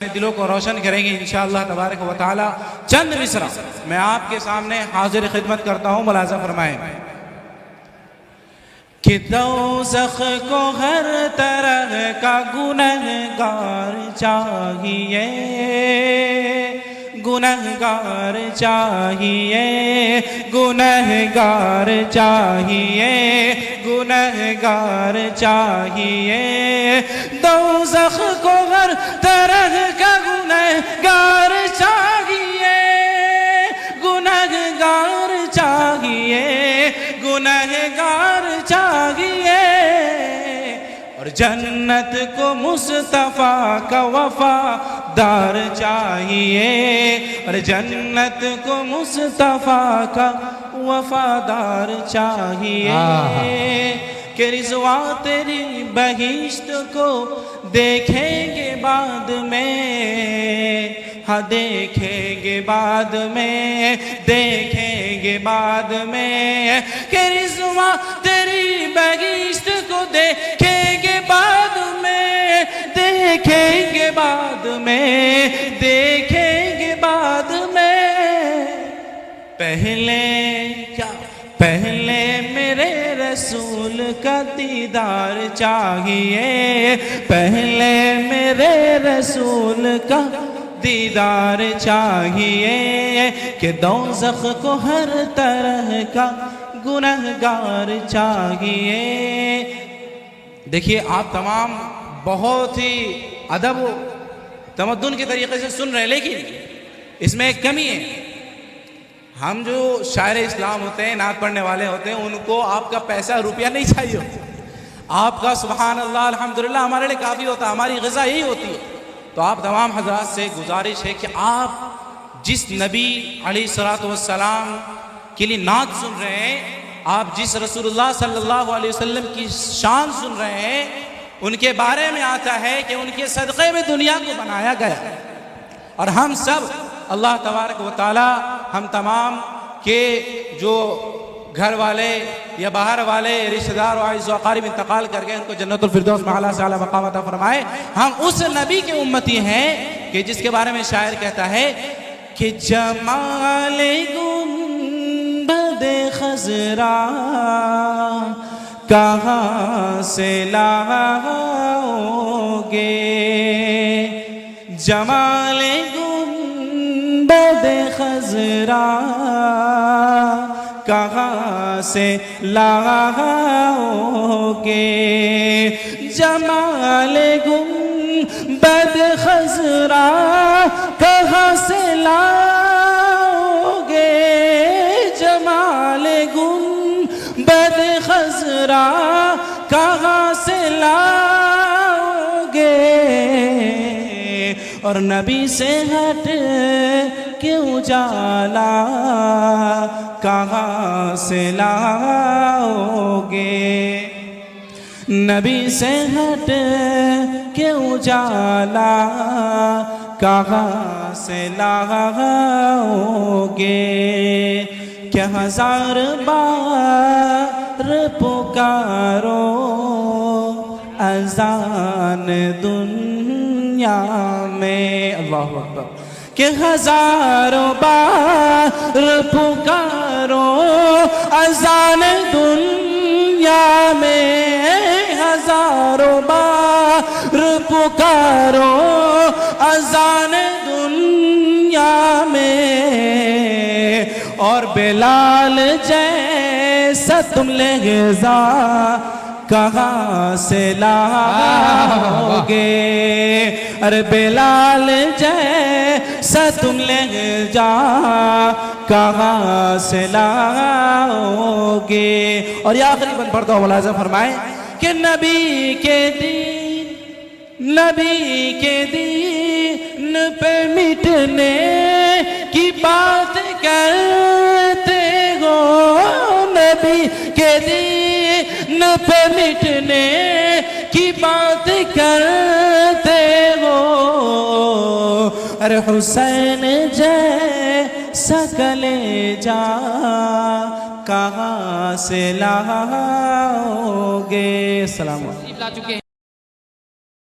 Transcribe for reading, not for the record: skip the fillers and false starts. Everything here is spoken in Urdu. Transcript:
دلوں کو روشن کریں گے انشاءاللہ تبارک و تعالی۔ چند مصرع میں آپ کے سامنے حاضر خدمت کرتا ہوں، ملاحظہ فرمائیں کہ دوزخ کو ہر طرح کا گنہگار چاہیے، گنہگار چاہیے، گنہگار چاہیے، گنہگار چاہیے۔ دوزخ کو ہر طرح کا گنہگار چاہیے، گنہگار چاہیے، گنہگار چاہیے۔ اور جنت کو مصطفیٰ کا وفادار چاہیے، اور جنت کو مصطفیٰ کا وفادار چاہیے۔ کہ رضوا تیری بہشت کو دیکھیں گے بعد میں، ہاں دیکھیں گے بعد میں، دیکھیں گے بعد میں۔ کہ رضوا تیری بہشت کو دیکھیں گے بعد میں، دیکھیں گے بعد میں، دیکھیں گے بعد میں۔ پہلے کیا؟ پہلے میرے رسول کا دیدار چاہیے، پہلے میرے رسول کا دیدار چاہیے۔ کہ دوزخ کو ہر طرح کا گنہگار چاہیے۔ دیکھیے آپ تمام بہت ہی ادب و تمدن کے طریقے سے سن رہے ہیں، لیکن اس میں ایک کمی ہے۔ ہم جو شاعر اسلام ہوتے ہیں، نعت پڑھنے والے ہوتے ہیں، ان کو آپ کا پیسہ روپیہ نہیں چاہیے ہوتا۔ آپ کا سبحان اللہ الحمدللہ ہمارے لئے کافی ہوتا ہے، ہماری غذا یہی ہوتی ہے۔ تو آپ تمام حضرات سے گزارش ہے کہ آپ جس نبی علیہ السلام کے لیے نعت سن رہے ہیں، آپ جس رسول اللہ صلی اللہ علیہ وسلم کی شان سن رہے ہیں، ان کے بارے میں آتا ہے کہ ان کے صدقے میں دنیا کو بنایا گیا۔ اور ہم سب اللہ تبارک و تعالی ہم تمام کے جو گھر والے یا باہر والے رشتہ دار و اعزاء و اقارب انتقال کر گئے، ان کو جنت الفردوس میں اعلیٰ سے اعلیٰ مقام عطا فرمائے۔ ہم اس نبی کے امتی ہیں کہ جس کے بارے میں شاعر کہتا ہے کہ جمال گنبد خضرا کہاں سے لاؤ گے، جمال گنبد خضرا کہاں سے لاؤ گے، جمال گنبد خضرا کہاں سے لاؤ گے، جمال گنبد خضرا کہاں سے لاؤ گے۔ اور نبی سے ہٹ کے اجالا کہاں سے لاؤ گے، نبی سے ہٹ کے اجالا کہاں سے لاؤ گے۔ کہ ہزار بار پکارو اذان دنیا میں، اللہ اکبر، کہ ہزاروں بار پکارو اذان دنیا میں، ہزاروں بار پکارو اذان دنیا میں۔ اور بلال جیسا تم لہجہ کہاں سے لاؤ گے، ارے بلال جیسا تم لہجہ کہاں سے لاؤ گے۔ اور یہ آخری بند پڑھتا ہوں، ملاحظہ فرمائیں کہ نبی کے دین، نبی کے دین پہ مٹنے کی بات کرتے ہو، نبی کے دین پہ مٹنے کی بات کرتے ہو۔ ارے حسین جیسا کلیجہ کہاں سے لاؤ گے۔ السلام علیکم۔